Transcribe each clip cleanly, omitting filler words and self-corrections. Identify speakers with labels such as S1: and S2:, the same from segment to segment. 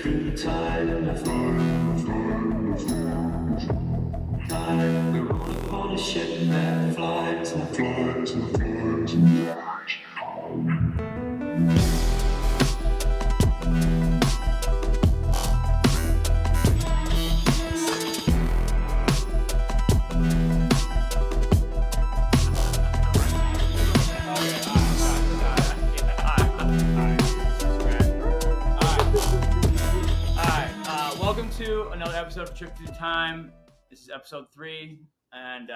S1: through the tide and the tide. We roll up on a ship that flies and flies and flies and flies.
S2: Welcome to another episode of Trip Through Time. This is episode 3, and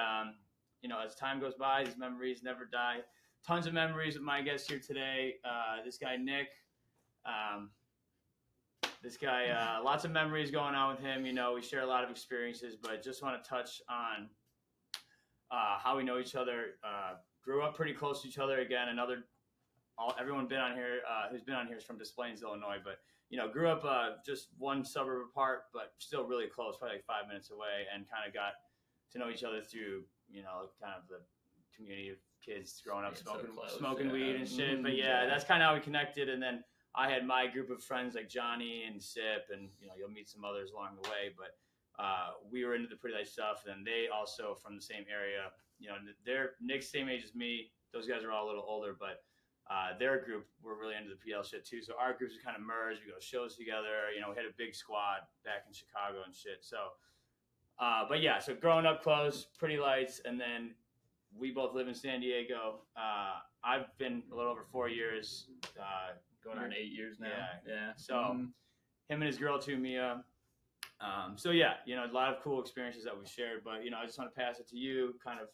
S2: as time goes by, these memories never die. Tons of memories with my guest here today. This guy Nick. Lots of memories going on with him. You know, we share a lot of experiences, but just want to touch on how we know each other. Grew up pretty close to each other. Again, everyone been on here who's been on here is from Des Plaines, Illinois, but grew up just one suburb apart, but still really close, probably like 5 minutes away, and kind of got to know each other through, kind of the community of kids growing up smoking weed and shit. But that's kind of how we connected. And then I had my group of friends like Johnny and Sip, and you'll meet some others along the way. But we were into the Pretty Light stuff, and they also from the same area. They're Nick's same age as me. Those guys are all a little older, but their group were really into the PL shit too. So our groups are kind of merged. We go to shows together. We had a big squad back in Chicago and shit. So, so growing up close, Pretty Lights, and then we both live in San Diego. I've been a little over 4 years,
S3: going on 8 years now.
S2: Yeah. So him and his girl too, Mia. A lot of cool experiences that we shared. But I just want to pass it to you, kind of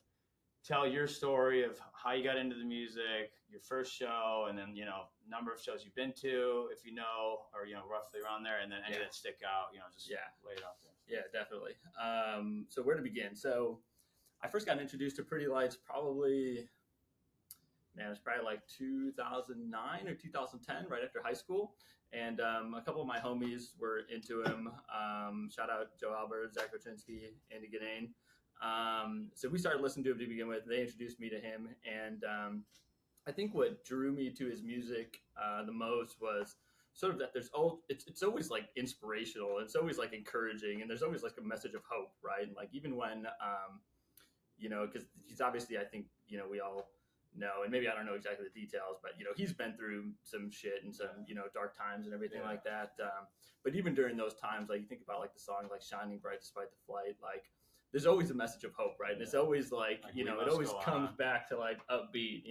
S2: tell your story of how you got into the music, your first show, and then, number of shows you've been to, if you know, or, roughly around there, and then any that stick out, just lay it out there.
S3: Yeah, definitely. So where to begin? So I first got introduced to Pretty Lights it was probably like 2009 or 2010, right after high school. And a couple of my homies were into him. Shout out Joe Albert, Zach Roczynski, Andy Ganane. So we started listening to him to begin with. They introduced me to him, and I think what drew me to his music the most was sort of that it's always like inspirational, it's always like encouraging, and there's always like a message of hope, right? And like even when because he's obviously, I think we all know, and maybe I don't know exactly the details, but he's been through some shit and some dark times and everything like that. But even during those times, like you think about like the song like "Shining Bright Despite the Flight," like there's always a message of hope, right? And it's always like it always comes back to like upbeat,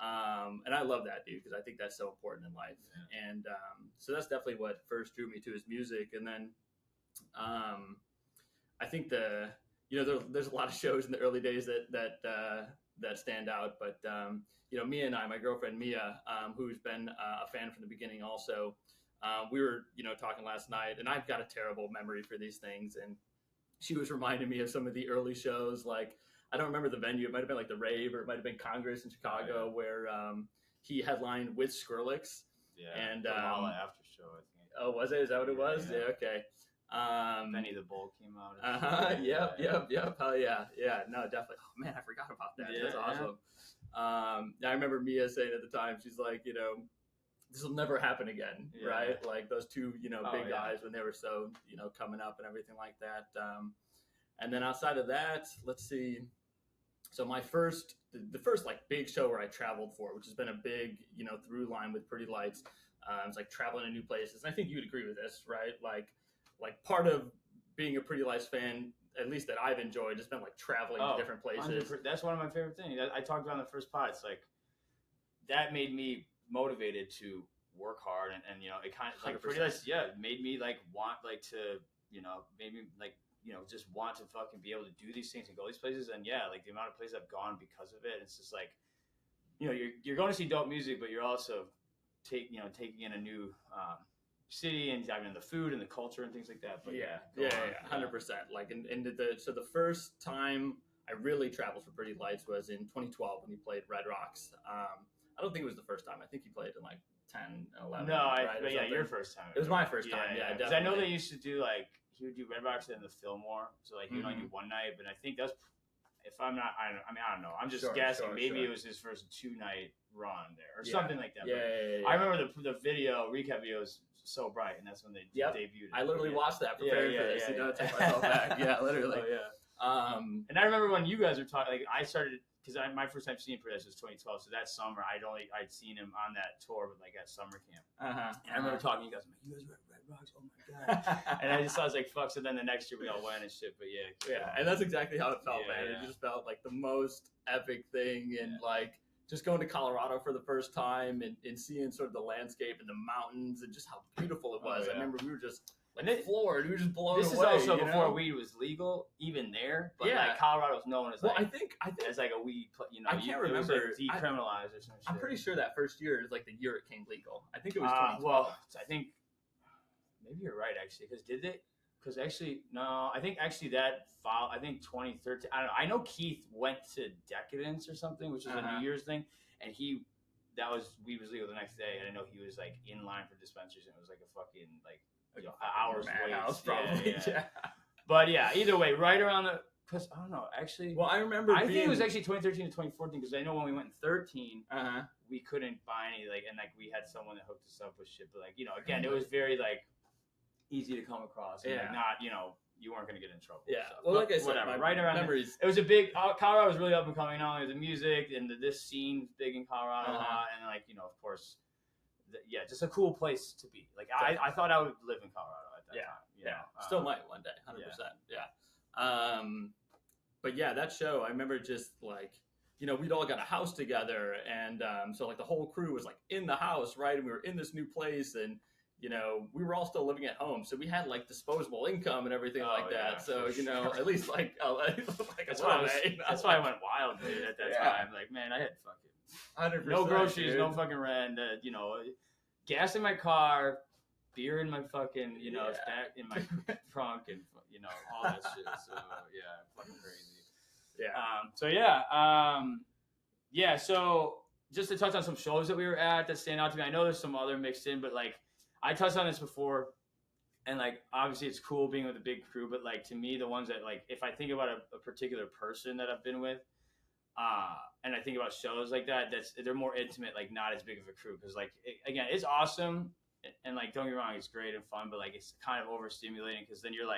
S3: and I love that, dude, because I think that's so important in life. Yeah. And so that's definitely what first drew me to his music. And then I think there's a lot of shows in the early days that stand out. But Mia and I, my girlfriend Mia, who's been a fan from the beginning, also, we were talking last night, and I've got a terrible memory for these things, and she was reminding me of some of the early shows. Like, I don't remember the venue. It might have been like the Rave, or it might have been Congress in Chicago, where he headlined with Skrillex.
S2: Yeah,
S3: and
S2: the Lala after show, I think.
S3: Oh, was it? Is that what it was? Yeah, okay.
S2: Benny the Bull came out.
S3: Yep. Hell yeah. Yeah, no, definitely. Oh, man, I forgot about that. That's awesome. I remember Mia saying at the time, she's like, this will never happen again, right? Like those two, big guys when they were so, coming up and everything like that. And then outside of that, let's see. So the first like big show where I traveled for, which has been a big, through line with Pretty Lights, it's like traveling to new places. And I think you would agree with this, right? Like part of being a Pretty Lights fan, at least that I've enjoyed, has been like traveling to different places.
S2: 100%. That's one of my favorite things. I talked about in the first pod. It's like that made me motivated to work hard, and it kind of like Pretty Lights, made me like want like to made me like just want to fucking be able to do these things and go these places. And like the amount of places I've gone because of it, it's just like you're going to see dope music, but you're also taking in a new city and diving into the food and the culture and things like that. But
S3: 100%. Like so the first time I really traveled for Pretty Lights was in 2012 when he played Red Rocks. I don't think it was the first time. I think he played in like 10, 11.
S2: No, your first time.
S3: It was my first time. Yeah,
S2: because I know they used to do like he would do Red Rocks in the Fillmore, so like he would only do one night. But I think if I'm not, I don't know. I'm just
S3: Sure,
S2: guessing.
S3: sure,
S2: Maybe
S3: sure.
S2: it was his first 2-night run there or
S3: Yeah.
S2: something like that.
S3: Yeah,
S2: But
S3: yeah, yeah.
S2: I remember the video recap video was so bright, and that's when they
S3: Yep.
S2: debuted it.
S3: I literally
S2: Yeah.
S3: watched that preparing for this.
S2: Yeah,
S3: You know,
S2: yeah.
S3: to take myself back. Yeah, literally.
S2: Oh yeah. And I remember when you guys were talking, like I started because my first time seeing Perez was 2012. So that summer, I'd seen him on that tour with like at summer camp. And I remember talking to you guys. I'm like, you guys were at Red Rocks. Oh my god. And I was like, fuck. So then the next year we all went and shit. But yeah.
S3: And that's exactly how it felt,
S2: Yeah,
S3: man.
S2: yeah.
S3: It just felt like the most epic thing, and like just going to Colorado for the first time and seeing sort of the landscape and the mountains and just how beautiful it was.
S2: Oh, yeah.
S3: I remember we were just
S2: And it-
S3: floored. We were just blown
S2: This
S3: away.
S2: is also
S3: you
S2: before
S3: know?
S2: weed was legal, even there. But
S3: Yeah.
S2: like Colorado's known as
S3: Well,
S2: like
S3: I think
S2: as like a weed, you know,
S3: I can't
S2: it was,
S3: remember.
S2: like, decriminalized or some shit.
S3: I'm pretty sure that first year is like the year it came legal. I think it was 2012.
S2: Well, I think maybe you're right actually, because did they? Because actually, no, I think actually that fall, I think 2013. I don't know. I know Keith went to Decadence or something, which is a New Year's thing, and that was weed was legal the next day, and I know he was like in line for dispensaries, and it was like a fucking like you know, hours wait.
S3: Madhouse, probably. Yeah.
S2: But yeah, either way, right around the. Because I don't know, actually.
S3: Well, I remember.
S2: I think it was actually 2013 to 2014 because I know when we went in 13, we couldn't buy any and we had someone that hooked us up with shit. But you know, again, it was very easy to come across. And, not you weren't gonna get in trouble.
S3: Yeah.
S2: So.
S3: Well, like I said,
S2: whatever. Right around
S3: memories.
S2: It was a big. Colorado was really up and coming. Not only the music and this scene big in Colorado a lot, and of course, just a cool place to be. Like I thought I would live in Colorado at that time. You know?
S3: Still might one day, 100%. Yeah. But yeah, that show, I remember just we'd all got a house together, and so the whole crew was in the house, right? And we were in this new place, and we were all still living at home, so we had disposable income and everything that.
S2: Yeah,
S3: so
S2: sure.
S3: at least
S2: that's why I went wild, dude, at that time. Man, I had fucking
S3: 100%,
S2: no groceries,
S3: dude.
S2: no fucking rent, gas in my car, beer in my fucking back in my trunk, and all that shit. So fucking crazy. So just to touch on some shows that we were at that stand out to me. I know there's some other mixed in, but I touched on this before, and obviously it's cool being with a big crew, but to me the ones that if I think about a particular person that I've been with, and I think about shows like that, they're more intimate, not as big of a crew, because again, it's awesome, and don't get me wrong, it's great and fun, but it's kind of overstimulating because then you're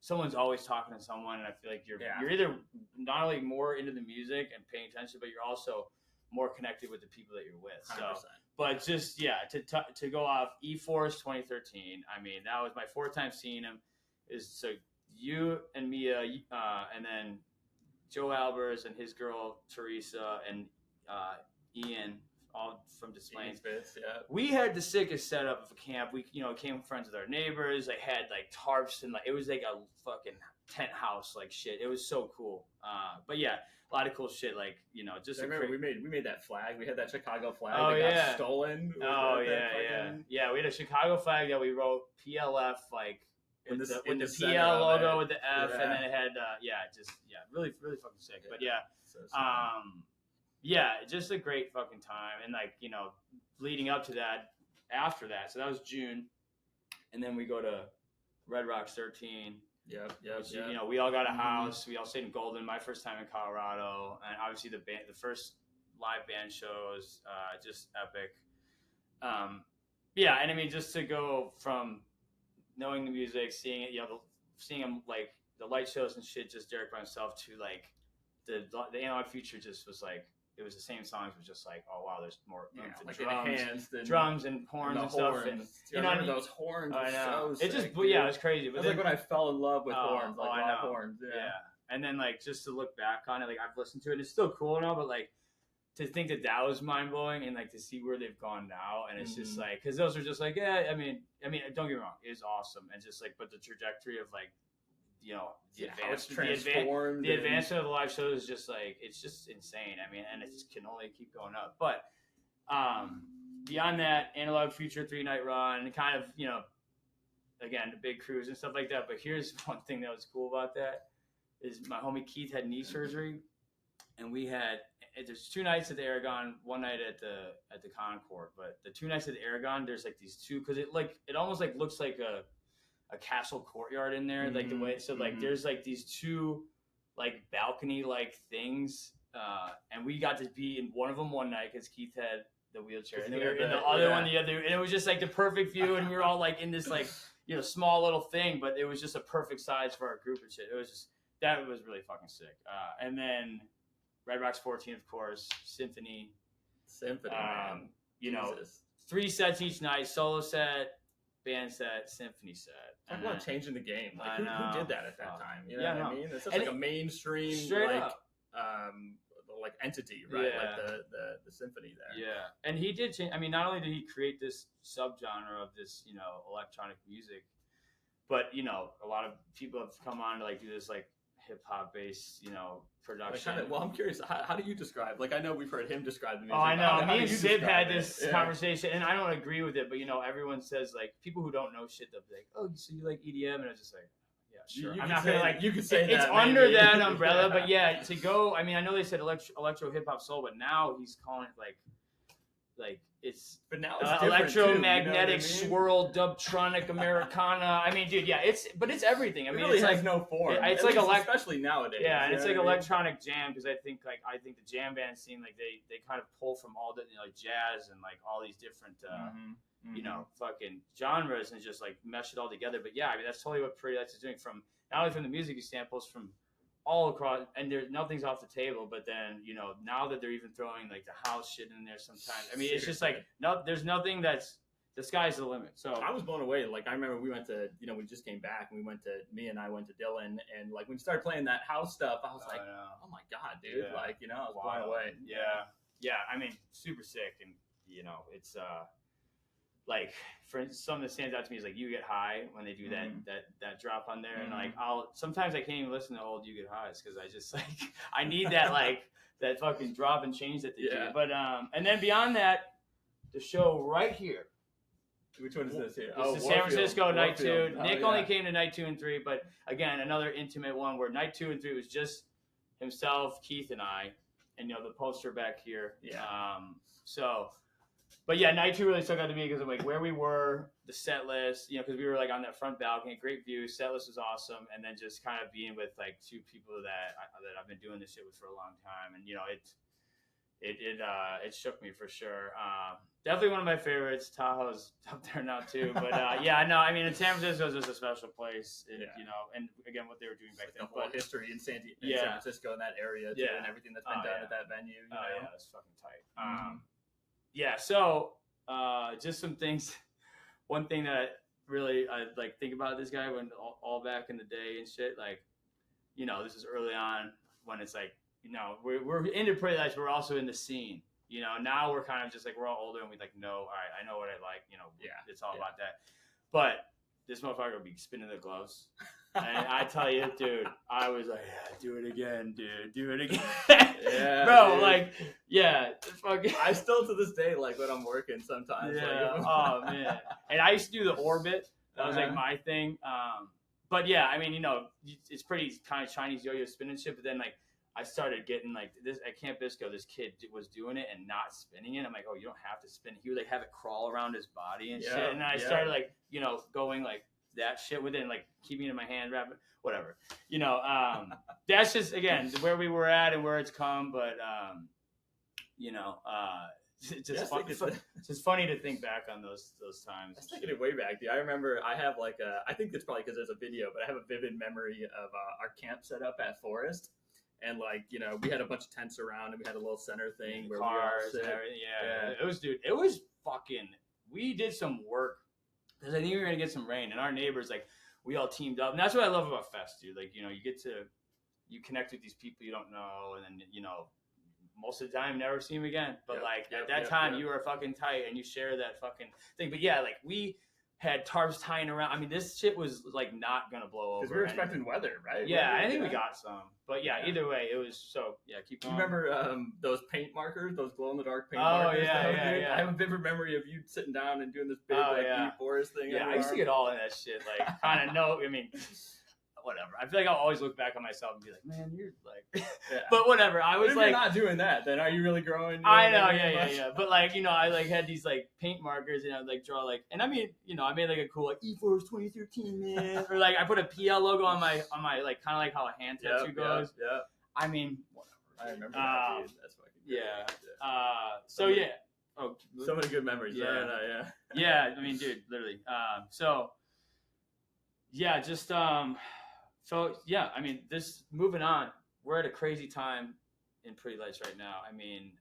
S2: someone's always talking to someone, and I feel like you're either not only more into the music and paying attention, but you're also more connected with the people that you're with.
S3: 100%.
S2: So, but just to go off, E-Force 2013. I mean, that was my fourth time seeing him. So you and Mia, and then Joe Albers and his girl Teresa and Ian, all from Display. We had the sickest setup of a camp. We came friends with our neighbors. They had tarps and it was a fucking tent house shit. It was so cool. But yeah, a lot of cool shit. Just
S3: I remember we made that flag. We had that Chicago flag
S2: that
S3: got stolen.
S2: Oh yeah. We had a Chicago flag that we wrote PLF with the PL logo with the F, and then it had really really fucking sick. But just a great fucking time, and leading up to that, after that, so that was June, and then we go to Red Rocks 13. We all got a house. We all stayed in Golden. My first time in Colorado, and obviously the first live band shows, just epic. And I mean, just to go from knowing the music, seeing it, seeing them the light shows and shit, just Derek by himself, to the Analog Future just was it was the same songs, but just oh wow, there's more drums and horns and stuff. And
S3: you know, those horns.
S2: I know.
S3: So
S2: it just
S3: sick, dude.
S2: it was crazy. But
S3: it was when I fell in love with horns, live horns.
S2: Yeah. And then just to look back on it, I've listened to it, and it's still cool and all, but to think that was mind blowing, and to see where they've gone now, and it's just because those are just I mean, don't get me wrong, it is awesome, and just but the trajectory of the advancement of the live show is just it's just insane. I mean, and it just can only keep going up. But beyond that, Analog Future 3-night run, kind of again the big cruise and stuff like that. But here's one thing that was cool about that is my homie Keith had knee surgery, and there's 2 nights at the Aragon, 1 night at the Concord. But the 2 nights at the Aragon, there's these two, because it almost looks like a castle courtyard in there, the way. So there's these 2 like balcony like things, and we got to be in one of them one night because Keith had the wheelchair, and then we were in the other one the other, and it was just like the perfect view, and we were all like in this like small little thing, but it was just a perfect size for our group and shit. It was just that was really fucking sick. And then Red Rocks 14, of course, Symphony,
S3: man.
S2: 3 sets each night, solo set, band set, symphony set.
S3: Talk about changing the game. Like, who did that at that time? You know what I mean? It's such like a mainstream like entity, right?
S2: Yeah.
S3: Like the symphony there.
S2: Yeah, and he did change. I mean, not only did he create this subgenre of this, electronic music, but a lot of people have come on to like do this like hip hop based, production.
S3: Well, I'm curious. How do you describe? Like, I know we've heard him describe the music.
S2: Oh, I know. Me and
S3: Sid
S2: had this conversation, and I don't agree with it. But everyone says like people who don't know shit, they'll be like, "Oh, so you like EDM?" And I was just like, "Yeah, sure." I'm not gonna like.
S3: You could say
S2: it's
S3: that,
S2: under
S3: maybe.
S2: that umbrella, but yeah, to go. I mean, I know they said electro hip hop soul, but now he's calling it like it's.
S3: But now it's
S2: electromagnetic swirl dubtronic Americana. I mean, dude, yeah, it's everything. I mean,
S3: it really
S2: it's
S3: has
S2: like
S3: no form.
S2: It's like
S3: especially nowadays.
S2: Yeah, and it's like electronic jam because I think the jam band scene like they kind of pull from all the like jazz and like all these different fucking genres and just like mesh it all together. But yeah, I mean that's totally what Pretty Lights is doing from not only from the music samples from all across, and there's nothing's off the table. But then now that they're even throwing like the house shit in there sometimes. I mean, it's just like there's nothing that's the sky's the limit. So
S3: I was blown away. Like I remember we went to we just came back and I went to Dylan, and like when you started playing that house stuff, I was like, oh my god, dude!
S2: Yeah.
S3: Like I was blown away.
S2: Yeah. I mean, super sick, and it's like for instance, something that stands out to me is like You Get High when they do that drop on there, and like sometimes I can't even listen to old You Get Highs because I just like I need that like that fucking drop and change that they do. But and then beyond that, the show right here.
S3: Which one is this here?
S2: This is San Francisco night 2. Nick only came to night 2 and 3, but again, another intimate one where night 2 and 3 was just himself, Keith, and I, and the poster back here.
S3: Yeah.
S2: But yeah, night 2 really stuck out to me because of like where we were, the set list, because we were like on that front balcony, great view, set list was awesome, and then just kind of being with like 2 people that I've been doing this shit with for a long time, and it shook me for sure. Definitely one of my favorites. Tahoe's up there now too, but I mean, in San Francisco is just a special place, and again, what they were doing back then.
S3: The whole history in San Francisco and that area, too, and everything that's been done at that venue.
S2: Yeah, it's fucking tight. So just some things. One thing that really I like think about this guy when all back in the day and shit, like, this is early on when it's like, we're into Pretty Lights, but we're also in the scene. Now we're kind of just like we're all older and we like know. All right, I know what I like. It's all about that. But this motherfucker would be spinning the gloves, and I tell you, dude, I was like, do it again, dude, do it again, bro. Dude. Like, fucking.
S3: I still to this day like when I'm working sometimes.
S2: Yeah. Oh man. And I used to do the orbit. That was like my thing. But yeah, I mean, it's pretty kind of Chinese yo-yo spinning shit. But then like. I started getting like this at Camp Bisco. This kid was doing it and not spinning it. I'm like, oh, you don't have to spin it. He would like have it crawl around his body and shit. And I started like, going like that shit with it and like keeping it in my hand, wrapping, whatever. That's just again where we were at and where it's come. But it's just funny to think back on those times.
S3: Let's take it way back, dude. I remember I have like I think it's probably because there's a video, but I have a vivid memory of our camp set up at Forest. And like, we had a bunch of tents around and we had a little center thing where
S2: cars
S3: we all
S2: and everything. Yeah. It was fucking, we did some work because I think we were going to get some rain and our neighbors, like we all teamed up. And that's what I love about Fest, dude. Like, you connect with these people you don't know. And then, most of the time never see them again. But at that time you were fucking tight and you share that fucking thing. But yeah, like we had tarps tying around. I mean, this shit was like not gonna blow over.
S3: Because we were expecting weather, right?
S2: Yeah, I think we got some. But either way, it was so. Yeah, keep going.
S3: You remember those paint markers, those glow in the dark paint markers?
S2: Yeah.
S3: I have a vivid memory of you sitting down and doing this big Forest thing.
S2: Yeah, I used to get all in that shit. Like, kind of know. I mean, whatever. I feel like I'll always look back on myself and be like, man, you're like,
S3: Yeah.
S2: but whatever. I was
S3: if
S2: like,
S3: you're not doing that, then are you really growing?
S2: I know, yeah. But like, I like had these like paint markers and I would like draw like, and I mean, I made like a cool like E-Force 2013, man, or like I put a PL logo on my like kind of like how a hand tattoo goes.
S3: Yeah.
S2: I mean, whatever.
S3: I remember that, dude. That's fucking great.
S2: Yeah. So yeah. Oh,
S3: so many good memories.
S2: Yeah.
S3: Yeah.
S2: Yeah. I mean, dude, literally. So yeah, just so yeah. I mean, this moving on. We're at a crazy time in Pretty Lights right now. I mean,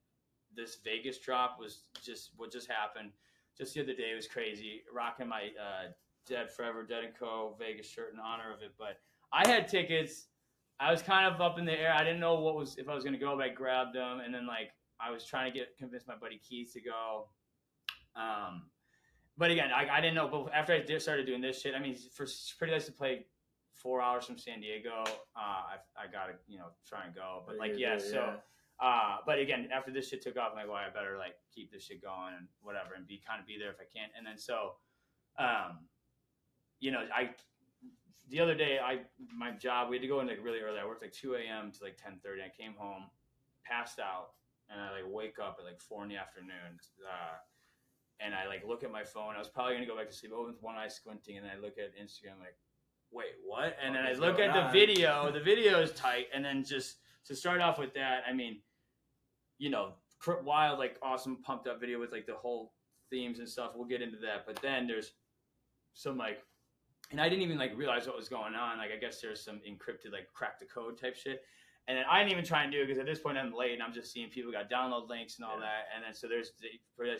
S2: this Vegas drop was just what just happened. Just the other day, it was crazy. Rocking my Dead Forever, Dead & Co. Vegas shirt in honor of it. But I had tickets. I was kind of up in the air. I didn't know if I was going to go, but I grabbed them. And then, like, I was trying to convince my buddy Keith to go. But again, I didn't know. But after I started doing this shit, I mean, for Pretty Lights to play 4 hours from San Diego, I got to, try and go. But, like, but again, after this shit took off, I'm like, well, I better, like, keep this shit going and whatever and be there if I can. And then so, the other day, my job, we had to go in like really early. I worked like 2 a.m. to like 10:30. I came home, passed out, and I like wake up at like 4 in the afternoon. And I like look at my phone. I was probably gonna go back to sleep, open with one eye squinting, and then I look at Instagram like, wait, what? And then I look at the video. The video is tight. And then just to start off with that, I mean, wild, like awesome, pumped up video with like the whole themes and stuff. We'll get into that. But then there's some like. And I didn't even like realize what was going on. Like I guess there's some encrypted like crack the code type shit. And then I didn't even try and do it because at this point I'm late and I'm just seeing people got download links and all that. And then so there's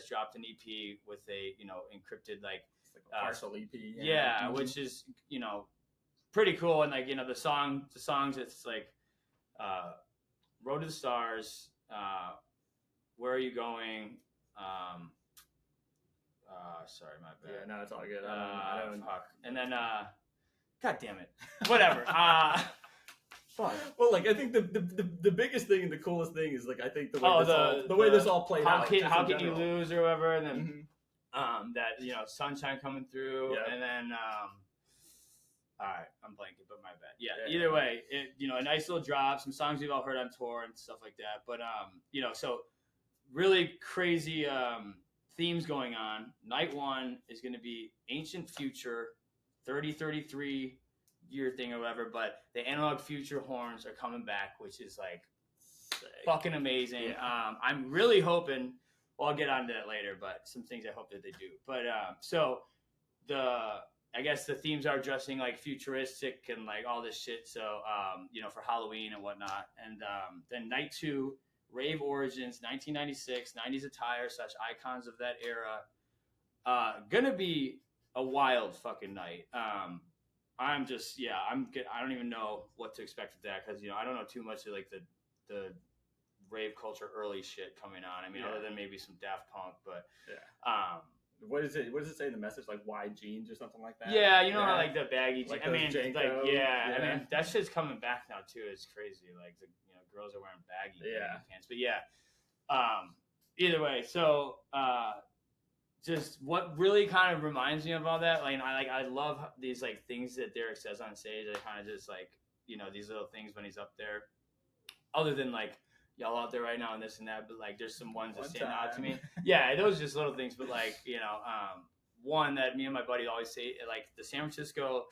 S2: dropped an EP with a encrypted like
S3: a partial EP.
S2: Which is pretty cool. And like the songs it's like Road to the Stars, Where Are You Going? Sorry, my bad.
S3: Yeah, no, it's all good. I don't.
S2: Fuck. And then, God damn it. Whatever. Fuck.
S3: Well, like I think the biggest thing and the coolest thing is like I think the way this all played out.
S2: How can you lose or whatever? And then that sunshine coming through, and then all right, I'm blanking, but my bad. Yeah. Either way, a nice little drop, some songs we've all heard on tour and stuff like that. But so really crazy themes going on. Night one is going to be Ancient Future, 33 year thing or whatever, but the Analog Future horns are coming back, which is like fucking amazing. I'm really hoping, well, I'll get onto that later, but some things I hope that they do. But so I guess the themes are dressing like futuristic and like all this shit. So, for Halloween and whatnot. And then night two, Rave Origins, 1996, 90s attire / icons of that era. Gonna be a wild fucking night. I don't even know what to expect with that because I don't know too much of like the rave culture early shit coming on. I mean, other than maybe some Daft Punk, but
S3: what is it? What does it say in the message? Like wide jeans or something like that?
S2: Yeah, how like the baggy jeans.
S3: Like
S2: I mean,
S3: Janko,
S2: I mean that shit's coming back now too. It's crazy. Like the girls are wearing baggy pants. But either way, so just what really kind of reminds me of all that, like I love these like things that Derek says on stage. I kind of just like these little things when he's up there. Other than like y'all out there right now and this and that, but like there's some ones that stand out to me. Yeah, those are just little things, but like one that me and my buddy always say, like the San Francisco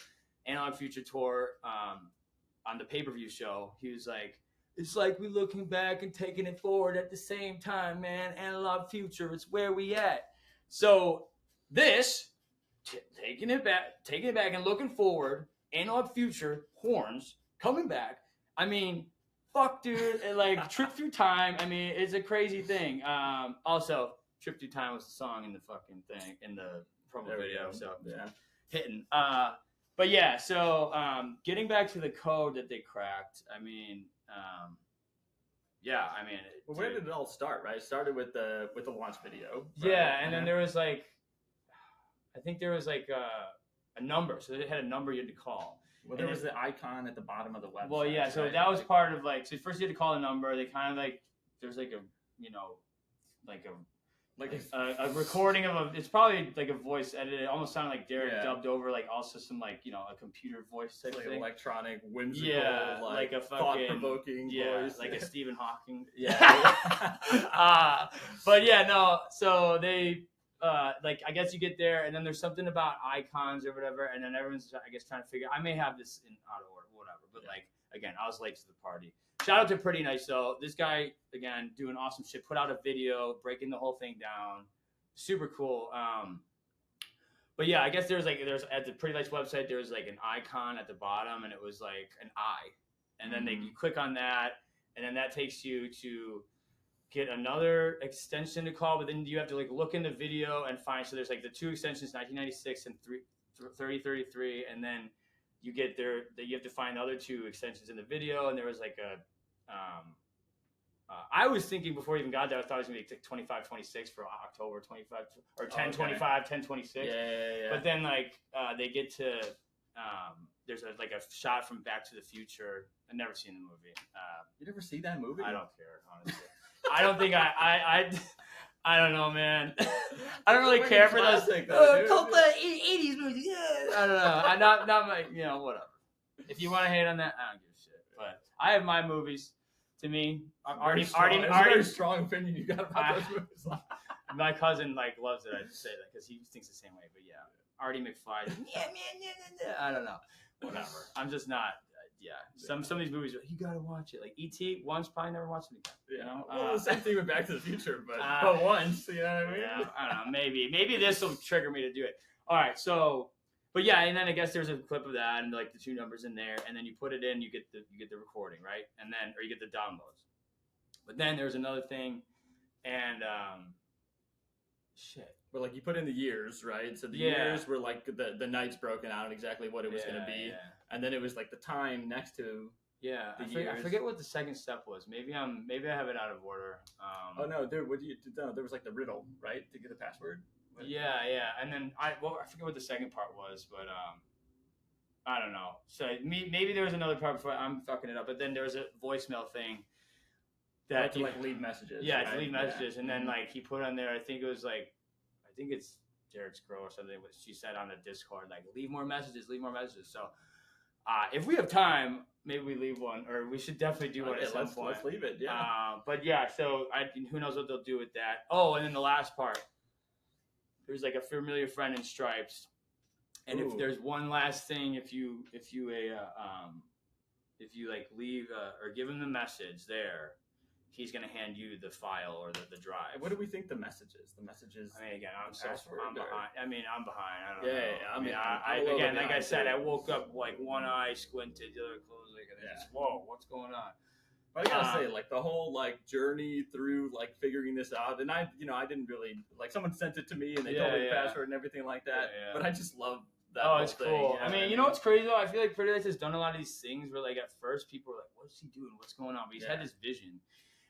S2: Analog Future tour on the pay-per-view show, he was like, it's like we looking back and taking it forward at the same time, man. Analog Future, it's where we at. So this taking it back and looking forward, Analog Future horns coming back. I mean, fuck, dude. Like Trip Through Time. I mean, it's a crazy thing. Also, Trip Through Time was the song in the fucking thing in the promo video. So hitting. But yeah. So getting back to the code that they cracked. I mean.
S3: Well, where did it all start? Right, it started with the launch video. Right?
S2: Yeah, and then there was like, I think there was like a number, so they had a number you had to call.
S3: Well, there was the icon at the bottom of the website.
S2: Well, yeah, so that was part of like, so first you had to call a number. They kind of like, there's like a, like a
S3: Like
S2: a recording of it's probably like a voice edited. It almost sounded like Derek
S3: Yeah.
S2: dubbed over, like also some like a computer voice type
S3: like
S2: thing.
S3: electronic, whimsical,
S2: Yeah, like a fucking
S3: thought-provoking voice.
S2: like a Stephen Hawking.
S3: Yeah.
S2: But yeah, no. So they like I guess you get there, and then there's something about icons or whatever, and then everyone's I guess trying to figure. I may have this in out of order, whatever. But like again, I was late to the party. Shout out to Pretty Nice though. This guy again doing awesome shit. Put out a video breaking the whole thing down. Super cool. But yeah, I guess there's at the Pretty Nice website there was like an icon at the bottom, and it was like an eye, and then you click on that, and then that takes you to get another extension to call. But then you have to like look in the video and find. So there's like the two extensions, 1996 and 3033, and then you get there. You have to find the other two extensions in the video, and there was like a. I was thinking before I even got there, I thought it was going to be like 2526 for October 25 or 1025, 1026.
S3: Yeah.
S2: But then like they get to there's a shot from Back to the Future. I've never seen the movie.
S3: You never see that movie?
S2: I don't care, honestly. I don't think I don't know, man. I don't really care for those cult 80s movies. Yeah. I don't know. Not my, whatever. If you want to hate on that, I don't give a shit. But I have my movies. To me,
S3: Artie, very strong opinion you got about those movies.
S2: My cousin loves it. I just say that because he thinks the same way. But yeah, Artie McFly. I don't know. Whatever. I'm just not. Some of these movies, you gotta watch it. Like E.T. once, probably never watch it again.
S3: Well, the same thing with Back to the Future, but once, you know what I mean?
S2: Yeah, I don't know. Maybe this will trigger me to do it. All right, so. But yeah, and then I guess there's a clip of that and like the two numbers in there, and then you put it in, you get the recording, right? And then you get the downloads. But then there's another thing, and shit.
S3: But like you put in the years, right? So the years were like the nights broken out exactly what it was going to be, and then it was like the time next to. Yeah, I forget what the second step was. Maybe I have it out of order. Oh no, there was like the riddle, right, to get the password.
S2: Yeah, and then I forget what the second part was, but I don't know. So maybe there was another part before I'm fucking it up, but then there was a voicemail thing that
S3: to like leave messages.
S2: Yeah, right? To leave messages, and then like he put on there. I think it's Derek's girl or something. What she said on the Discord, like leave more messages. So if we have time, maybe we leave one, or we should definitely do one at some point.
S3: Let's leave it. Yeah.
S2: But yeah, so who knows what they'll do with that? Oh, and then the last part. There's like a familiar friend in Stripes, and if there's one last thing, if you like leave or give him the message there, he's gonna hand you the file or the drive.
S3: What do we think the message is? The message is.
S2: I mean, again, I'm behind. I'm behind. I don't know.
S3: Yeah.
S2: Like I said, I woke up like one eye squinted, the other closed, and whoa, what's going on?
S3: But I gotta say, like the whole like journey through like figuring this out, and I didn't really like someone sent it to me and they told me the password and everything like that. But I just love that. Oh, it's
S2: cool. I mean, what's crazy though? I feel like Pretty Nice has done a lot of these things where like at first people were like, "What's he doing? What's going on?" But he's had this vision,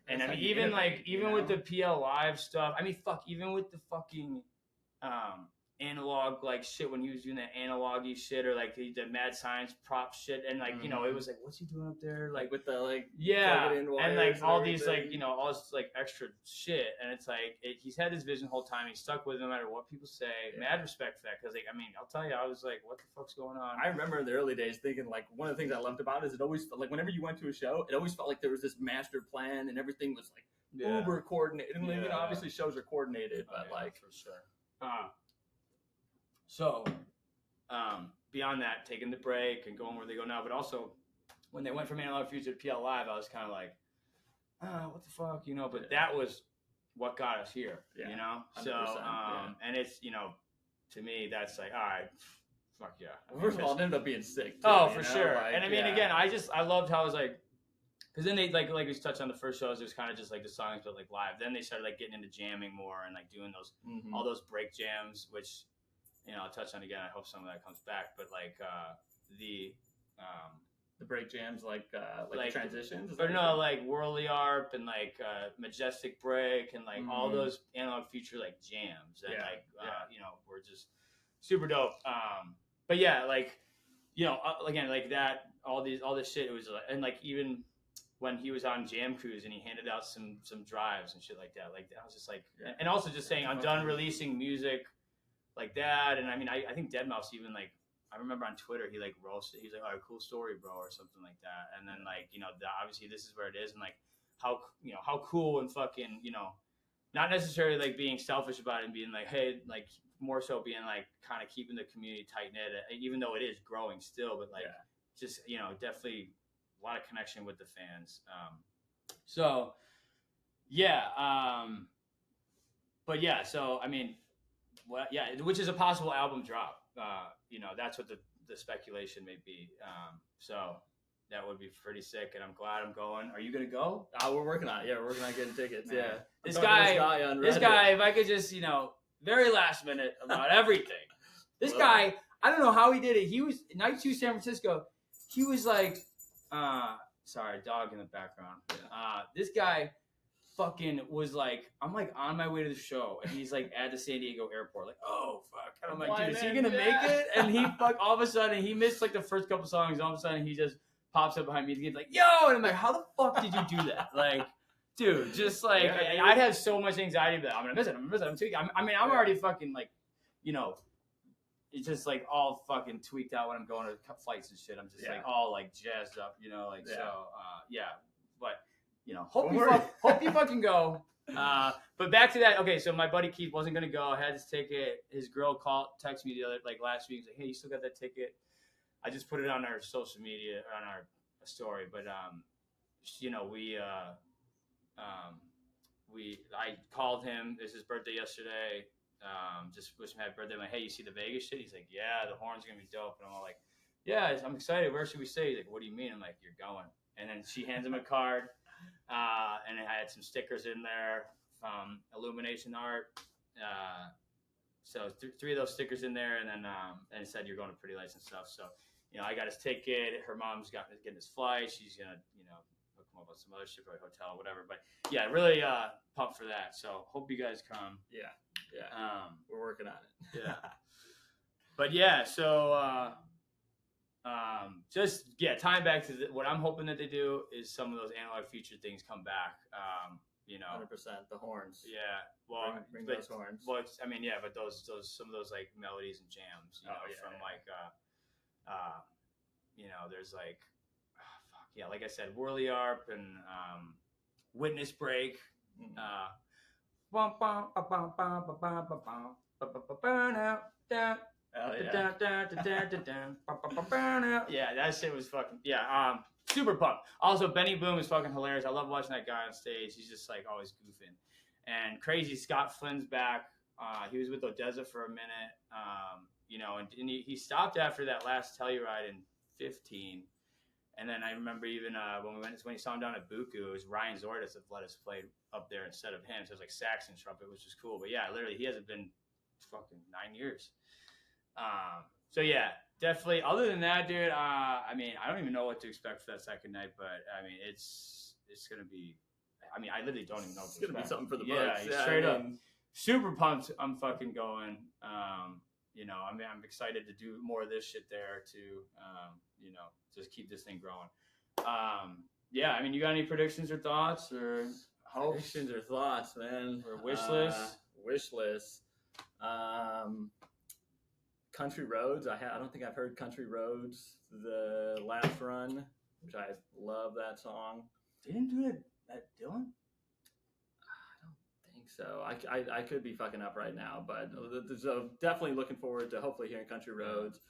S2: and I mean, even with the PL Live stuff. I mean, even with the fucking analog like shit when he was doing that analog-y shit or like the mad science prop shit and like it was like what's he doing up there like with the like and like all these like all this like extra shit and it's like he's had this vision the whole time. He's stuck with it no matter what people say. Mad respect for that because like I mean I'll tell you I was like what the fuck's going on.
S3: I remember in the early days thinking like one of the things I loved about it is it always felt like whenever you went to a show it always felt like there was this master plan and everything was like uber coordinated and obviously shows are coordinated but like
S2: for sure. So, beyond that, taking the break and going where they go now, but also when they went from Analog Future to PL Live, I was kind of like, what the fuck, but that was what got us here, So, and it's, to me, that's like, all right, fuck yeah.
S3: First of all, it ended up being sick.
S2: Too, for sure. Like, and I mean, again, I loved how it was like, because then they like we touched on the first shows, it was kind of just like the songs, but like live. Then they started like getting into jamming more and like doing those, all those break jams, which, I'll touch on again. I hope some of that comes back, but like the
S3: break jams, like transitions,
S2: or no, like Whirly Arp and like Majestic Break and like all those Analog Future like jams that were just super dope. But yeah, like again, like that, all this shit. It was and like even when he was on Jam Cruise and he handed out some drives and shit like that. Like I was just like, and also just saying I'm done releasing music like that. And I mean, I think Deadmau5 even like, I remember on Twitter he like roasted. He's like, "Oh, cool story, bro," or something like that. And then like obviously this is where it is, and like how cool and fucking not necessarily like being selfish about it and being like, hey, like more so being like kind of keeping the community tight knit, even though it is growing still, but like just definitely a lot of connection with the fans. But yeah, so I mean, which is a possible album drop. That's what the speculation may be. So that would be pretty sick, and I'm glad I'm going. Are you gonna go?
S3: We're working on it. Yeah, we're working on getting tickets.
S2: Man.
S3: Yeah,
S2: This guy, if I could just, very last minute about everything. This guy, I don't know how he did it. He was night 2 San Francisco. He was like, sorry, dog in the background. This guy fucking was like, I'm like on my way to the show, and he's like at the San Diego airport, like, oh fuck. And I'm like, dude, is he gonna make it? And he all of a sudden he missed like the first couple songs. All of a sudden he just pops up behind me. He's like, yo, and I'm like, how the fuck did you do that? Like, dude, just like I'd have so much anxiety about. I'm gonna miss it. I'm already fucking like, it's just like all fucking tweaked out when I'm going to flights and shit. I'm just like all like jazzed up, But hope you fucking go. But back to that. Okay, so my buddy Keith wasn't gonna go. I had his ticket. His girl texted me the other last week. He's like, hey, you still got that ticket? I just put it on our social media on our story, but I called him. It was his birthday yesterday. Just wish him happy birthday. I'm like, hey, you see the Vegas shit? He's like, yeah, the horn's gonna be dope. And I'm all like, yeah, I'm excited. Where should we stay? He's like, what do you mean? I'm like, you're going. And then she hands him a card, and it had some stickers in there, Illumination art. So 3 of those stickers in there, and then and it said you're going to Pretty Lights and stuff. So I got his ticket. Her mom's getting his flight. She's gonna hook him up with some other shit, probably hotel or whatever. But yeah, really pumped for that. So hope you guys come.
S3: Yeah. We're working on it.
S2: Yeah. But yeah, so tying back to what I'm hoping that they do is some of those analog feature things come back.
S3: 100%. The horns.
S2: Yeah. Well,
S3: bring those horns.
S2: Well, but those some of those like melodies and jams, there's like, like I said, Whirly Arp and Witness Break. Yeah, that shit was fucking super pumped. Also, Benny Boom is fucking hilarious. I love watching that guy on stage. He's just like always goofing. And crazy, Scott Flynn's back. He was with Odessa for a minute. And he stopped after that last Telluride in 2015. And then I remember even when he saw him down at Buku, it was Ryan Zordas that let us play up there instead of him. So it was like sax and trumpet, which was cool. But yeah, literally, he hasn't been fucking 9 years. So yeah, definitely. Other than that, dude, I don't even know what to expect for that second night, but I mean, it's gonna be. I mean, I literally don't even know.
S3: It's gonna be something for the
S2: books. Yeah, straight up. Super pumped. I'm fucking going. I'm excited to do more of this shit there too. Just keep this thing growing. You got any predictions or thoughts or hopes?
S3: Predictions or thoughts, man?
S2: Or wish list?
S3: Wish list. Country Roads. I don't think I've heard Country Roads the last run, which I love that song.
S2: Didn't do it at Dylan?
S3: So I could be fucking up right now, but so definitely looking forward to hopefully hearing Country Roads.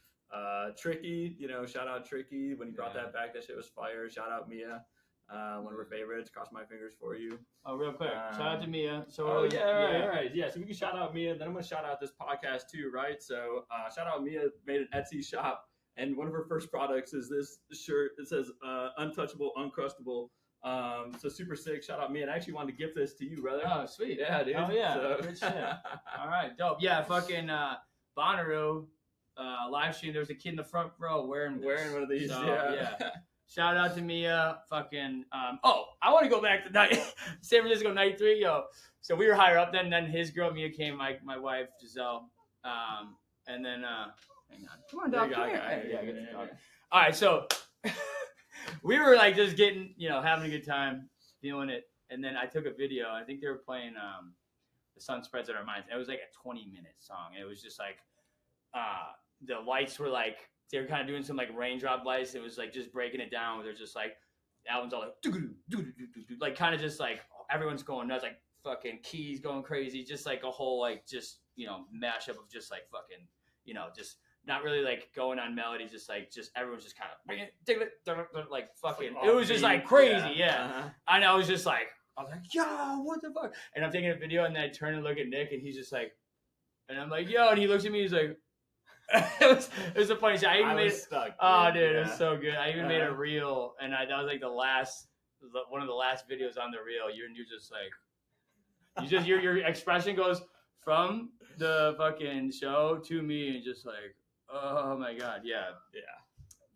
S3: Tricky, shout out Tricky when he brought that back. That shit was fire. Shout out Mia, one of her favorites. Cross my fingers for you.
S2: Oh, real quick, shout out to Mia. So
S3: all right. Yeah, so we can shout out Mia. Then I'm gonna shout out this podcast too, right? So shout out Mia made an Etsy shop, and one of her first products is this shirt. It says "Untouchable, Uncrustable." So super sick. Shout out me, and I actually wanted to gift this to you, brother.
S2: Oh, sweet.
S3: Yeah, dude.
S2: Oh yeah, good shit. All right, dope. Yeah, fucking Bonnaroo live stream. There was a kid in the front row wearing
S3: one of these.
S2: So, yeah. Shout out to Mia. Fucking. I want to go back to San Francisco night 3, yo. So we were higher up then. Then his girl Mia came, my wife Giselle. And then hang on, come on, dog. Come here. Yeah, get the dog. All right, so. we were like just getting, having a good time, feeling it. And then I took a video. I think they were playing "The Sun Spreads in Our Minds." It was like a 20-minute song, and it was just like the lights were like they were kind of doing some like raindrop lights. It was like just breaking it down. Where they're just like the album's all like like kind of just like everyone's going nuts, like fucking keys going crazy, just like a whole like just mashup of just like fucking just not really like going on melody, just everyone's just kind of like fucking. It was just like crazy, yeah.
S3: Uh-huh.
S2: And I was just like, yo, what the fuck? And I'm taking a video, and then I turn and look at Nick, and he's just like, and I'm like, yo, and he looks at me, he's like, it was a funny shit. I even made it
S3: stuck. Dude.
S2: Oh, dude, it was so good. I even made a reel, and that was like one of the last videos on the reel. You're just like, your expression goes from the fucking show to me, and just like, oh my god, yeah,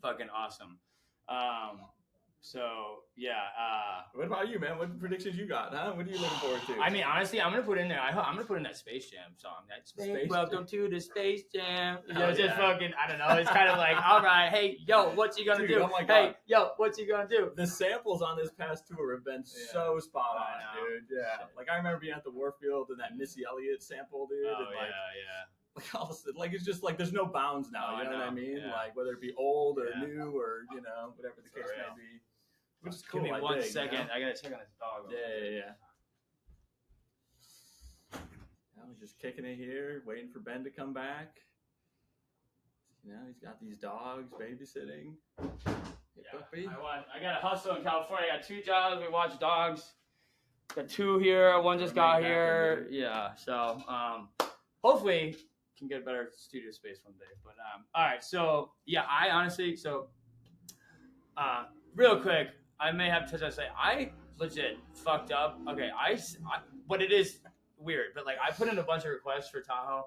S2: fucking awesome. So yeah.
S3: What about you, man? What predictions you got? Huh? What are you looking forward to?
S2: I mean, honestly, I'm gonna put in there. I'm gonna put in that Space Jam song. That
S3: Space
S2: Welcome to the Space Jam. Just
S3: yeah.
S2: fucking. I don't know. It's kind of like, all right, hey, yo, what's he gonna do?
S3: Oh my God.
S2: Hey, yo, what's he gonna do?
S3: The samples on this past tour have been so spot on, dude. Yeah.
S2: Shit.
S3: Like I remember being at the Warfield and that Missy Elliott sample, dude.
S2: Oh
S3: and like,
S2: yeah.
S3: Like all of a sudden, like it's just like there's no bounds now.
S2: Oh,
S3: You know what I mean?
S2: yeah.
S3: Like whether it be old or
S2: Yeah.
S3: new or whatever the case may be. Which is cool.
S2: Give me
S3: I
S2: one
S3: dig,
S2: second. I gotta check on this dog.
S3: Yeah. I was just kicking it here, waiting for Ben to come back. He's got these dogs babysitting. Hey, puppy.
S2: I gotta hustle in California. I got 2 jobs. We watch dogs. Got 2 here. One just got here. Yeah. So hopefully can get a better studio space one day. But all right. So yeah, I honestly real quick, I may have to just say I legit fucked up. Okay, but it is weird. But like I put in a bunch of requests for Tahoe,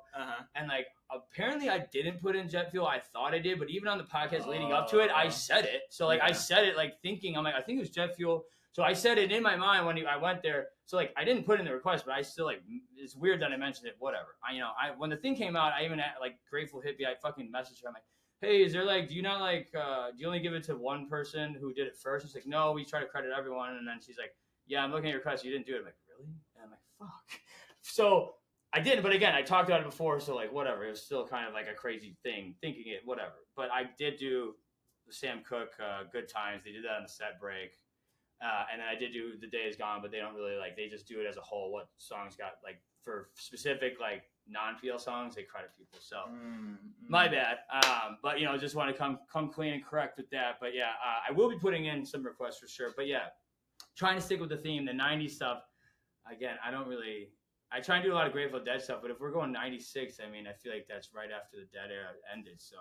S2: and like apparently I didn't put in jet fuel. I thought I did, but even on the podcast leading up to it, I said it. So like I said it like thinking I'm like I think it was jet fuel. So I said it in my mind when I went there. So like I didn't put in the request, but I still like it's weird that I mentioned it. Whatever. I when the thing came out, I even like Grateful Hippie. I fucking messaged her. I'm like, hey, is there like, do you not like, do you only give it to one person who did it first? She's like, no, we try to credit everyone. And then she's like, yeah, I'm looking at your request. You didn't do it. I'm like, really? And I'm like, fuck. So I did, but again, I talked about it before. So like, whatever. It was still kind of like a crazy thing, thinking it, whatever. But I did do the Sam Cooke Good Times. They did that on the set break. And then I did do The Day Is Gone, but they don't really like, they just do it as a whole. What songs got like for specific, like, non-PL songs, they credit people. So my bad. But just want to come clean and correct with that. But yeah, I will be putting in some requests for sure. But yeah, trying to stick with the theme, the 90s stuff. Again, I try and do a lot of Grateful Dead stuff, but if we're going 96, I mean, I feel like that's right after the Dead era ended. So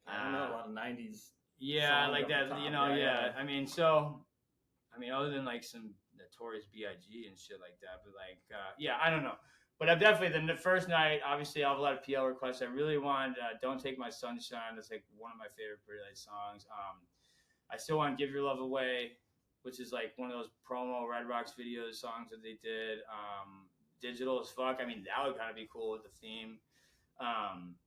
S3: I don't know, a lot of 90s.
S2: Yeah, like that, top, yeah. I mean, other than like some Notorious B.I.G. and shit like that, but like, yeah, I don't know. But I'm definitely, the first night, obviously, I have a lot of PL requests. I really want Don't Take My Sunshine. That's like one of my favorite Pretty Light songs. I still want Give Your Love Away, which is like one of those promo Red Rocks videos songs that they did. Digital as Fuck. I mean, that would kind of be cool with the theme.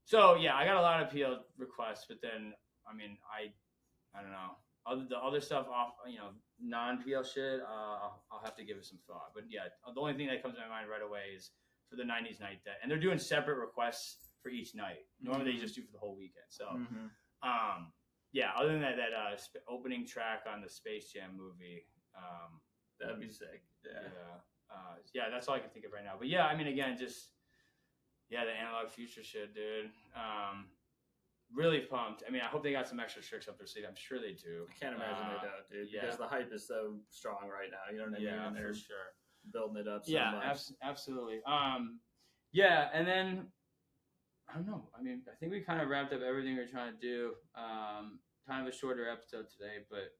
S2: So, yeah, I got a lot of PL requests, but then, I mean, I don't know. The other stuff off, non-PL shit, I'll have to give it some thought. But yeah, the only thing that comes to my mind right away is for the 90s night that, and they're doing separate requests for each night. Normally they just do for the whole weekend. So, yeah, other than that opening track on the Space Jam movie,
S3: that'd be sick.
S2: Yeah, that's all I can think of right now. But yeah, I mean, again, just the Analog Future shit, dude. Really pumped. I mean, I hope they got some extra tricks up their sleeve. I'm sure they do.
S3: I can't imagine they don't, dude. Because the hype is so strong right now. You know what I mean?
S2: Yeah,
S3: and they're
S2: for sure.
S3: building it up so much.
S2: Absolutely. Yeah, and then I don't know. I mean, I think we kind of wrapped up everything we were trying to do. Kind of a shorter episode today, but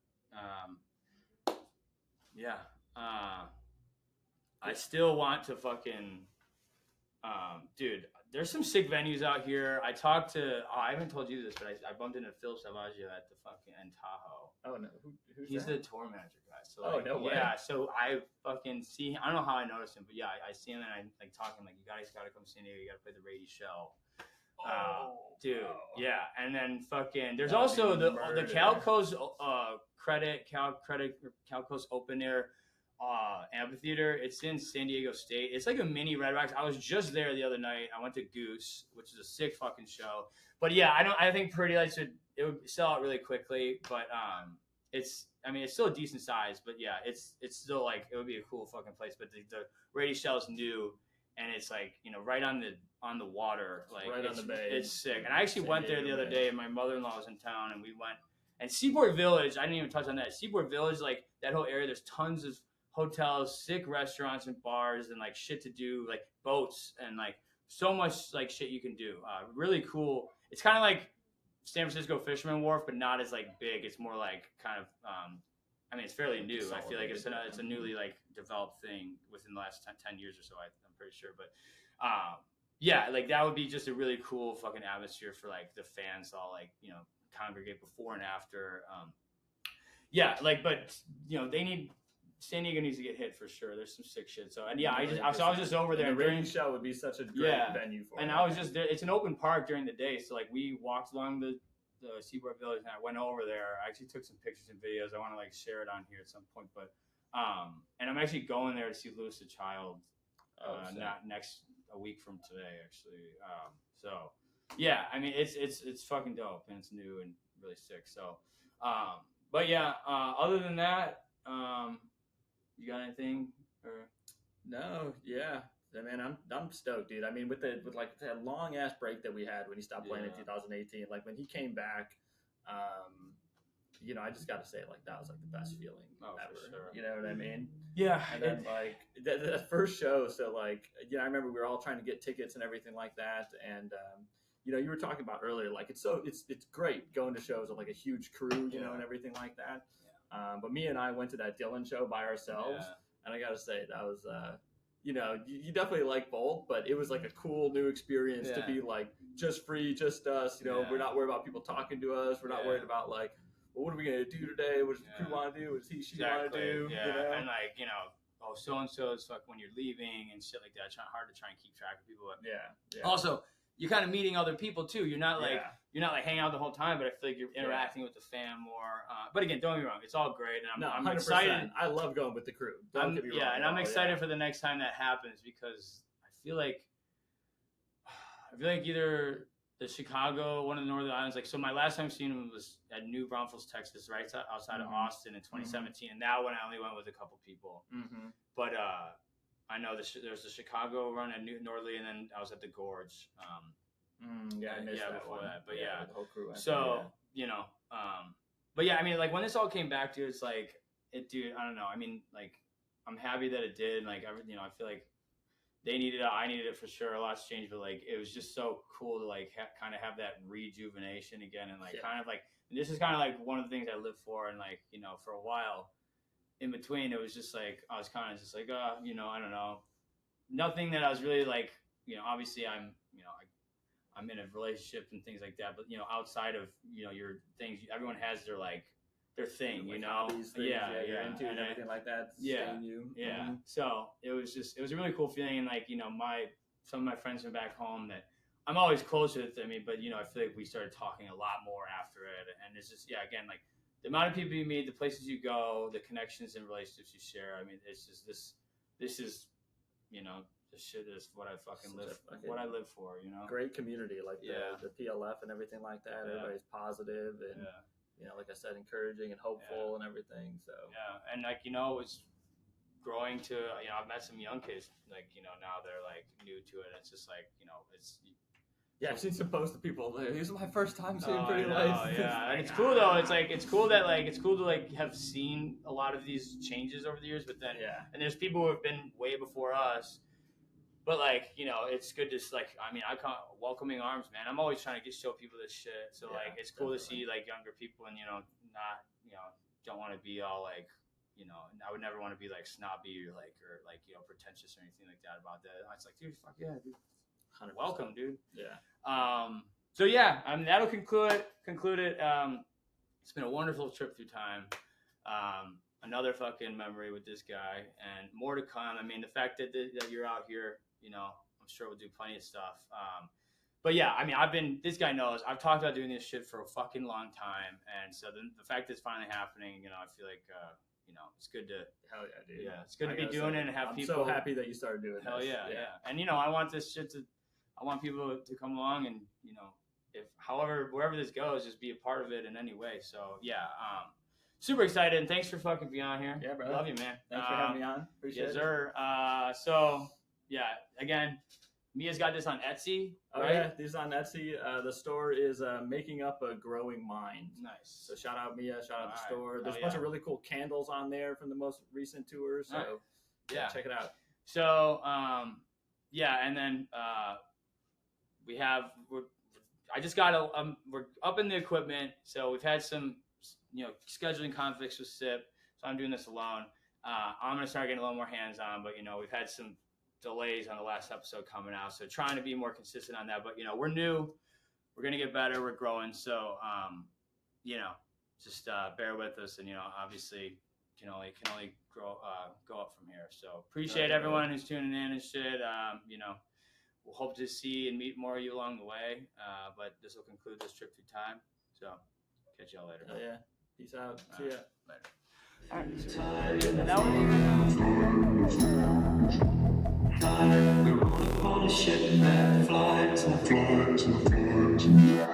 S2: yeah. I still want to fucking dude, there's some sick venues out here. I talked to I haven't told you this, but I bumped into Phil Salvaggio at the fucking Tahoe.
S3: Oh no, who's
S2: He's
S3: that?
S2: the tour manager guy. So
S3: no way.
S2: Yeah, so I fucking see him. I don't know how I noticed him, but yeah, I see him and I like talking like, you guys gotta come see me. You gotta play the Rady show. dude.
S3: Wow.
S2: Yeah, and then fucking. There's
S3: That'd
S2: also
S3: be
S2: the
S3: murder.
S2: Calco's Calco's open air amphitheater. It's in San Diego State. It's like a mini Red Rocks. I was just there the other night. I went to Goose, which is a sick fucking show. But yeah, I think Pretty Lights would sell out really quickly. But it's still a decent size. But yeah, it's still like it would be a cool fucking place. But the Radio Shell's new, and it's like right on the water, like
S3: right on the bay.
S2: It's sick. And I actually
S3: San
S2: went there the
S3: Diego
S2: other
S3: Bay.
S2: day, and my mother-in-law was in town, and we went. And Seaport Village, I didn't even touch on that. Seaport Village, like that whole area, there's tons of hotels, sick restaurants and bars, and like shit to do, like boats, and like so much like shit you can do. Really cool. It's kind of like San Francisco Fisherman Wharf, but not as like big. It's more like kind of. It's fairly new. I feel like it's a newly like developed thing within the last 10 years or so. I'm pretty sure, but yeah, like that would be just a really cool fucking atmosphere for like the fans to all like congregate before and after. Yeah, like, but San Diego needs to get hit for sure. There's some sick shit. So and yeah, I was just over there.
S3: And the Radio Shell would be such a great venue for.
S2: And I was just there. It's an open park during the day, so like we walked along the Seaport Village, and I went over there. I actually took some pictures and videos. I want to like share it on here at some point, but and I'm actually going there to see Louis the Child. Not a week from today, actually. So yeah, it's fucking dope, and it's new and really sick. So, but yeah, other than that, you got anything? Or
S3: no, yeah. I mean, I'm stoked, dude. I mean, with like that long ass break that we had when he stopped playing in 2018, like when he came back, I just got to say, like that was like the best feeling ever.
S2: For sure.
S3: You know what I mean?
S2: Yeah.
S3: And then like the first show, so like I remember we were all trying to get tickets and everything like that, and you were talking about earlier, like it's great going to shows with like a huge crew, and everything like that. Yeah. But me and I went to that Dylan show by ourselves, and I got to say that was. You definitely like both, but it was like a cool new experience to be like just free, just us. We're not worried about people talking to us. We're not worried about like, well, what are we gonna do today? What does the crew want to do? What does she want to do?
S2: Yeah, and like so and so is like when you're leaving and shit like that. It's hard to try and keep track of people. But
S3: yeah.
S2: Also, you're kind of meeting other people too. You're not like hanging out the whole time, but I feel like you're interacting with the fan more. But again, don't get me wrong, it's all great, and I'm excited.
S3: I love going with the crew. Don't get me wrong.
S2: And I'm excited for the next time that happens because I feel like either the Chicago, one of the Northern Islands, like so. My last time seeing him was at New Braunfels, Texas, right outside of Austin in 2017, and that one I only went with a couple people. Mm-hmm. But I know there's the Chicago run at Norley, and then I was at the Gorge.
S3: I missed that
S2: before
S3: one.
S2: that, but
S3: the whole crew.
S2: So but yeah, like when this all came back, dude, it's like dude, I don't know. Like I'm happy that it did. Like I feel like they needed it. I needed it for sure. A lot's changed, but like it was just so cool to like kind of have that rejuvenation again, and like kind of like this is kind of like one of the things I live for, and like for a while. In between, it was just like I was kind of just like, I don't know, nothing that I was really like, obviously I'm in a relationship and things like that, but outside of your things, everyone has their thing,
S3: hobbies, things, you're into and everything like that.
S2: Mm-hmm. So it was a really cool feeling, and like some of my friends from back home that I'm always close with. But I feel like we started talking a lot more after it, and it's just again like. The amount of people you meet, the places you go, the connections and relationships you share. It's just this is, this shit is what I fucking live, what I live for,
S3: Great community, like the PLF and everything like that. Yeah. Everybody's positive and, like I said, encouraging and hopeful and everything. So
S2: and like it's growing to I've met some young kids like now they're like new to it. It's just like it's.
S3: Yeah, I've seen some posts of people. This is my first time seeing Pretty Lights.
S2: Yeah, and it's cool though. It's cool to like have seen a lot of these changes over the years. But then, and there's people who have been way before us. But like it's good to like. I call welcoming arms, man. I'm always trying to show people this shit. So like, it's cool to see like younger people and not don't want to be all like. I would never want to be like snobby or pretentious or anything like that about that. It's like, dude, fuck yeah, dude. 100%. Welcome, dude.
S3: Yeah.
S2: So yeah, that'll conclude it. It's been a wonderful trip through time. Another fucking memory with this guy, and more to come. The fact that you're out here, I'm sure we'll do plenty of stuff. but yeah, I mean, this guy knows I've talked about doing this shit for a fucking long time, and so the fact that it's finally happening, I feel like, it's good to,
S3: Hell yeah, dude.
S2: yeah, it's good to
S3: I
S2: be
S3: gotta
S2: doing
S3: say,
S2: it and have
S3: I'm
S2: people.
S3: so happy that you started doing
S2: Hell
S3: this.
S2: yeah. And I want this shit I want people to come along and, if wherever this goes, just be a part of it in any way. So yeah, super excited, and thanks for fucking being on here.
S3: Yeah, brother.
S2: Love you, man.
S3: Thanks for having me on. Appreciate
S2: Yes,
S3: it.
S2: sir. So yeah, again, Mia's got this on Etsy.
S3: Oh
S2: right?
S3: yeah, these on Etsy. The store is Making Up a Growing Mind.
S2: Nice.
S3: So shout out Mia, shout out the
S2: All
S3: store.
S2: right.
S3: There's
S2: Oh,
S3: a bunch
S2: yeah.
S3: of really cool candles on there from the most recent tour. So
S2: All right. Yeah.
S3: check it out.
S2: So and then I just got we're up in the equipment, so we've had some scheduling conflicts with SIP, so I'm doing this alone. I'm gonna start getting a little more hands on, but we've had some delays on the last episode coming out, so trying to be more consistent on that. But we're new, we're gonna get better, we're growing, so just bear with us, and obviously can only grow go up from here. So appreciate everyone who's tuning in and shit. We'll hope to see and meet more of you along the way. But this will conclude this trip through time. So catch y'all later.
S3: Oh yeah, peace out. See ya.
S2: Later. All right. And that was
S1: We're on a ship that flies and flies and flies.